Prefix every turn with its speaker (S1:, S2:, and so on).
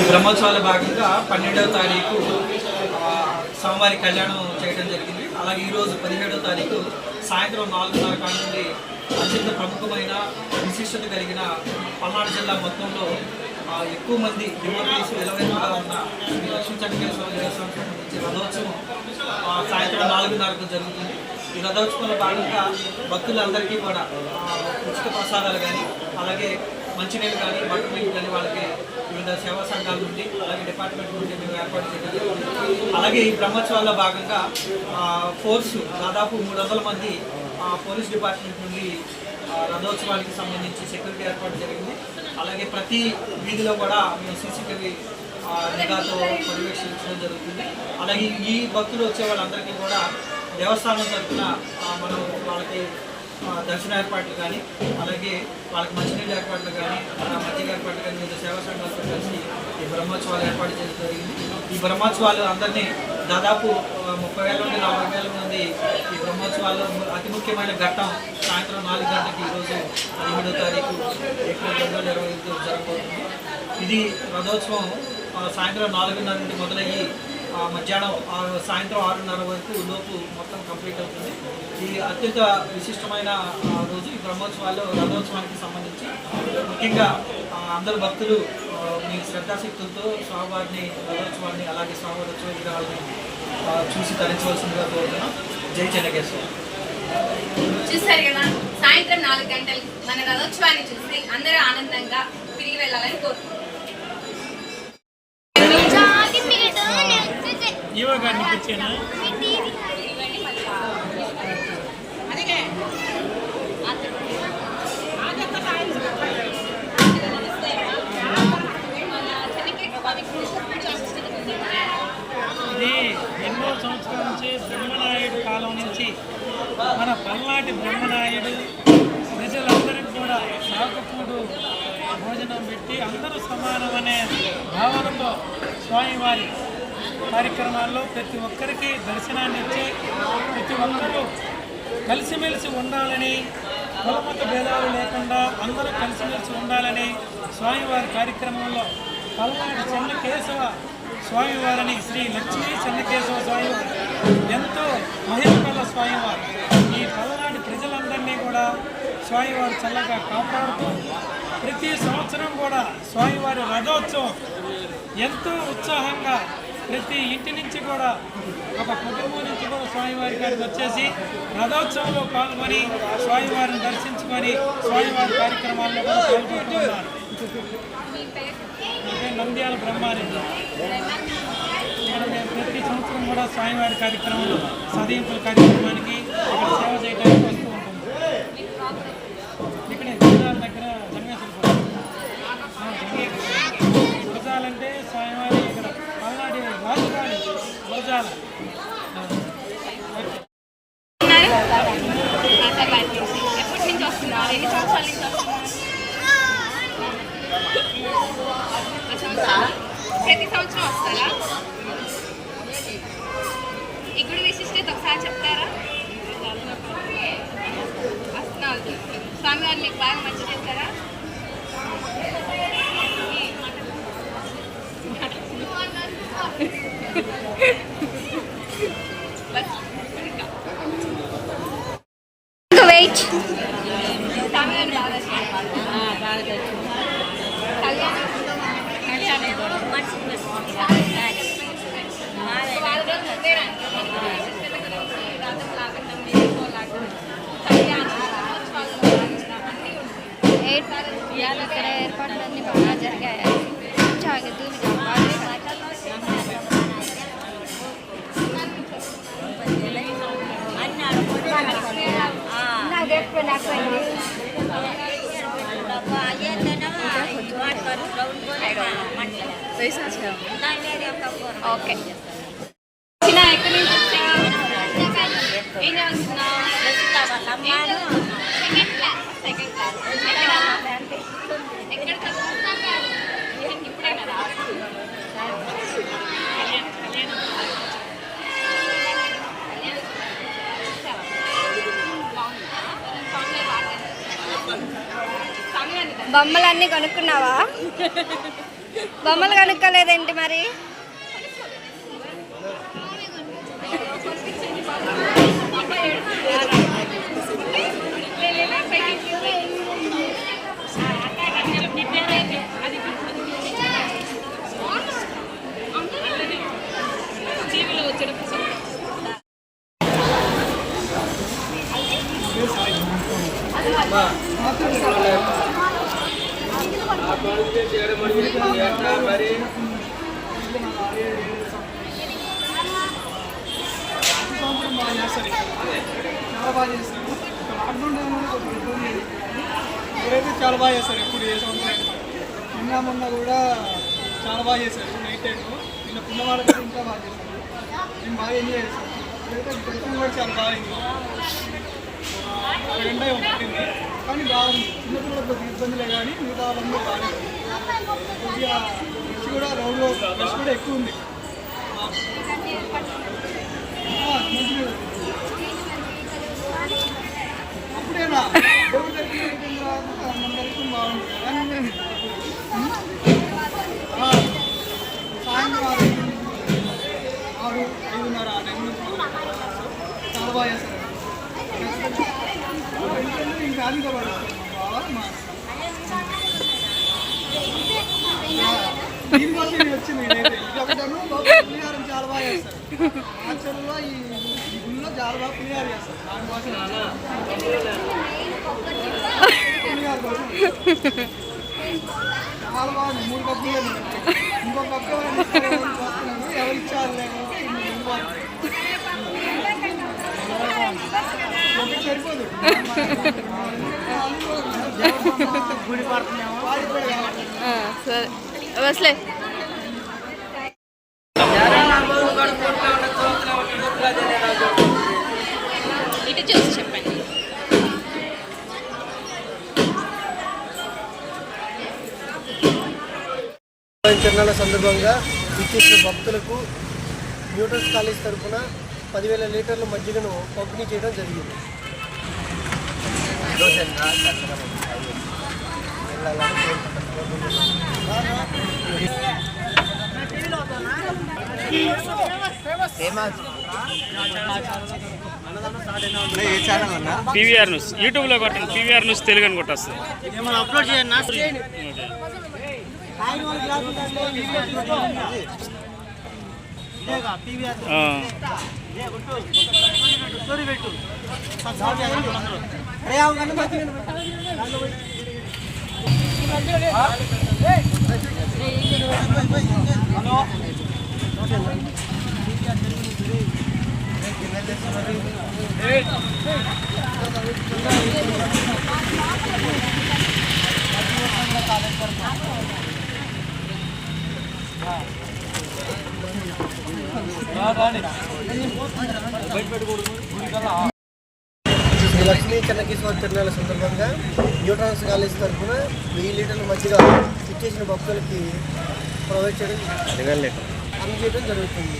S1: బ్రహ్మోత్సవాల భాగంగా 12వ తారీఖు స్వామివారి కళ్యాణం చేయడం జరిగింది. అలాగే ఈరోజు 17వ తారీఖు సాయంత్రం 4:30 కాలం నుండి అత్యంత ప్రముఖమైన విశిష్టత కలిగిన పల్నాడు జిల్లా మొత్తంలో ఎక్కువ మంది డివోటీస్ విలువైనగా ఉన్న శ్రీ లక్ష్మీ చెన్నకేశ్వర దేవస్థానం సంబంధించి రథోత్సవం సాయంత్రం 4:30కు జరుగుతుంది. ఈ రథోత్సవంలో భాగంగా భక్తులందరికీ కూడా ఉచిత ప్రసాదాలు కానీ, అలాగే మంచినీళ్ళు కానీ, బటర్ మిల్క్ కానీ వాళ్ళకి వివిధ సేవా సంఘాల నుండి, అలాగే డిపార్ట్మెంట్ నుండి మేము ఏర్పాటు చేయడం జరిగింది. అలాగే ఈ బ్రహ్మోత్సవాల భాగంగా ఫోర్సు దాదాపు 300 మంది పోలీస్ డిపార్ట్మెంట్ నుండి రథోత్సవానికి సంబంధించి సెక్యూరిటీ ఏర్పాటు జరిగింది. అలాగే ప్రతి వీధిలో కూడా మేము సీసీటీవీ నిఘాతో పర్యవేక్షించడం జరుగుతుంది. అలాగే ఈ భక్తులు వచ్చే వాళ్ళందరికీ కూడా దేవస్థానం తరఫున మనం వాళ్ళకి దర్శన ఏర్పాట్లు కానీ, అలాగే వాళ్ళకి మంచినీళ్ళ ఏర్పాట్లు కానీ, మజ్జిగ ఏర్పాట్లు కానీ వివిధ సేవా సంఘాలతో కలిసి ఈ బ్రహ్మోత్సవాలు ఏర్పాటు చేయడం జరిగింది. ఈ బ్రహ్మోత్సవాలు అందరినీ దాదాపు 30,000 నుండి 40,000 మంది ఈ బ్రహ్మోత్సవాల్లో అతి ముఖ్యమైన ఘట్టం సాయంత్రం 4 గంటలకి ఈరోజు 17వ తారీఖు ఏప్రిల్ 2025 జరగబోతుంది. ఇది రథోత్సవం సాయంత్రం 4:30 నుండి మొదలయ్యి మధ్యాహ్నం సాయంత్రం 6:30 వరకు లోపు మొత్తం కంప్లీట్ అవుతుంది. ఈ అత్యంత విశిష్టమైన రోజు ఈ బ్రహ్మోత్సవాల్లో రథోత్సవానికి సంబంధించి ముఖ్యంగా అందరు భక్తులు మీ శ్రద్ధాశక్తులతో స్వామివారిని రథోత్సవాన్ని, అలాగే స్వామివారి ఉత్సవ విగ్రహాలని చూసి తరించవలసిందిగా కోరుతున్నాం. జై చెన్నకేశ్వర.
S2: చూసారు కదా, సాయంత్రం 4 గంటలకు మన రథోత్సవాన్ని చూసి అందరూ ఆనందంగా తిరిగి వెళ్ళాలని కోరుతున్నాం.
S3: ఇది ఎన్నో సంవత్సరాల నుంచి బ్రహ్మనాయుడు కాలం నుంచి మన పల్నాటి బ్రహ్మనాయుడు ప్రజలందరికీ కూడా సాకుకూడు భోజనం పెట్టి అందరూ సమానమనే భావనతో స్వామివారి కార్యక్రమాల్లో ప్రతి ఒక్కరికి దర్శనాన్ని ఇచ్చి ప్రతి ఒక్కరూ కలిసిమెలిసి ఉండాలని, కులమత భేదాలు లేకుండా అందరూ కలిసిమెలిసి ఉండాలని స్వామివారి కార్యక్రమంలో పల్నాడు చెన్నకేశవ స్వామివారిని శ్రీ లక్ష్మీ చెన్నకేశవ స్వామివారు ఎంతో మహిమగల స్వామివారు ఈ పల్నాడు ప్రజలందరినీ కూడా స్వామివారు చల్లగా కాపాడుతూ ప్రతి సంవత్సరం కూడా స్వామివారి రథోత్సవం ఎంతో ఉత్సాహంగా ప్రతి ఇంటి నుంచి కూడా ఒక కుటుంబం నుంచి కూడా స్వామివారి గారికి వచ్చేసి రథోత్సవంలో పాల్గొని స్వామివారిని దర్శించుకొని స్వామివారి కార్యక్రమాల్లో కూడా పాల్గొంటున్నారు. నంద్యాల బ్రహ్మారెడ్డి. ఇక్కడ మేము ప్రతి సంవత్సరం కూడా స్వామివారి కార్యక్రమంలో సదయింపుల కార్యక్రమానికి ఇక్కడ సేవ చేయడానికి వస్తూ ఉంటుంది. ఇక్కడే గురజాల దగ్గర జన్మేశ్వర గురజాలంటే స్వామివారి ఇక్కడ పల్నాడు రాజధాని గురజాల.
S2: ఎప్పటి నుంచి వస్తున్నారు? ఎన్ని సంవత్సరాల నుంచి వస్తున్నారు? ప్రతి సంవత్సరం వస్తారా? ఈ గుడి విశిష్టత ఒకసారి చెప్తారా? వస్తున్నారు. స్వామివారు మీకు బాగా మంచి చేస్తారా? వెయిట్. స్వామివారిని బాగా
S4: ఇక్కడ ఏర్పాట్లన్నీ బాగా జరిగాయి.
S2: ఓకే. ఎక్కడి నుంచి వచ్చావు? ఏం చదువుతున్నావు? Second class. ఎక్కడ చదువుతున్నావు? ఇప్పుడే కదా.
S4: బొమ్మలన్నీ కొనుక్కున్నావా? బొమ్మలు కనుక్కోలేదేంటి మరి?
S5: మీరైతే చాలా బాగా చేస్తారు. ఎప్పుడు ఏ సంవత్సరం నిన్న మొన్న కూడా చాలా బాగా చేశారు. నైట్ టైం నిన్న పున్నవాళ్ళకి ఇంకా బాగా చేశారు. నేను బాగా ఎంజాయ్ చేశాను. ఇప్పుడైతే గడిచిన కూడా చాలా బాగా ఎండ పట్టింది కానీ బాగుంది. చిన్నపిల్లలకు కొద్దిగా ఇబ్బందులే కానీ మిగతా వాళ్ళందరూ బాగానే ఉంది. కొద్దిగా రష్ కూడా రోడ్లో రష్ కూడా ఎక్కువ ఉంది. అప్పుడేనా దేవుడి దగ్గరికి వెళ్ళిన తర్వాత మన దర్శనం బాగుంటుంది కానీ సాయంత్రం 6, 5:30 ఆ టైం నుంచి చాలా బాగా చేస్తారు. ఇంకా అదిగా పడుతుంది బాగా దీనికోసం నేను వచ్చింది. నేనైతే ఇది ఒకటను పులిహారం చాలా బాగా చేస్తారు. ఆచరణలో ఈ గుళ్ళో చాలా బాగా పులిహార చేస్తారు. దానికోసం పులిహార కోసం చాలా బాగుంది. 3 కప్పులు ఇంకో కప్పు ఎవరు ఇచ్చారు లేకపోతే ఒకటి సరిపోదు. గుడి
S4: సరే బస్లే.
S2: ఇటు చూసి చెప్పండి.
S6: తిరునాళ్ళ సందర్భంగా ఇచ్చేసిన భక్తులకు న్యూట్రన్స్ కాలేజ్ తరఫున 10,000 లీటర్ల మజ్జిగను పంపిణీ చేయడం జరిగింది.
S7: పీవీఆర్ న్యూస్ యూట్యూబ్లో కొట్టండి. పీవీఆర్ న్యూస్ తెలుగు అని కొట్టేస్తుంది.
S6: అప్లోడ్ చేయండి. శ్రీ లక్ష్మీ చెన్నకేశ్వర తిరునాళ్ళ సందర్భంగా న్యూట్రన్స్ కాలేజ్ తరఫున 1000 లీటర్ల మధ్యగా ఇచ్చేసిన భక్తులకి ప్రొవైడ్ చేయడం అందజేయడం జరుగుతుంది.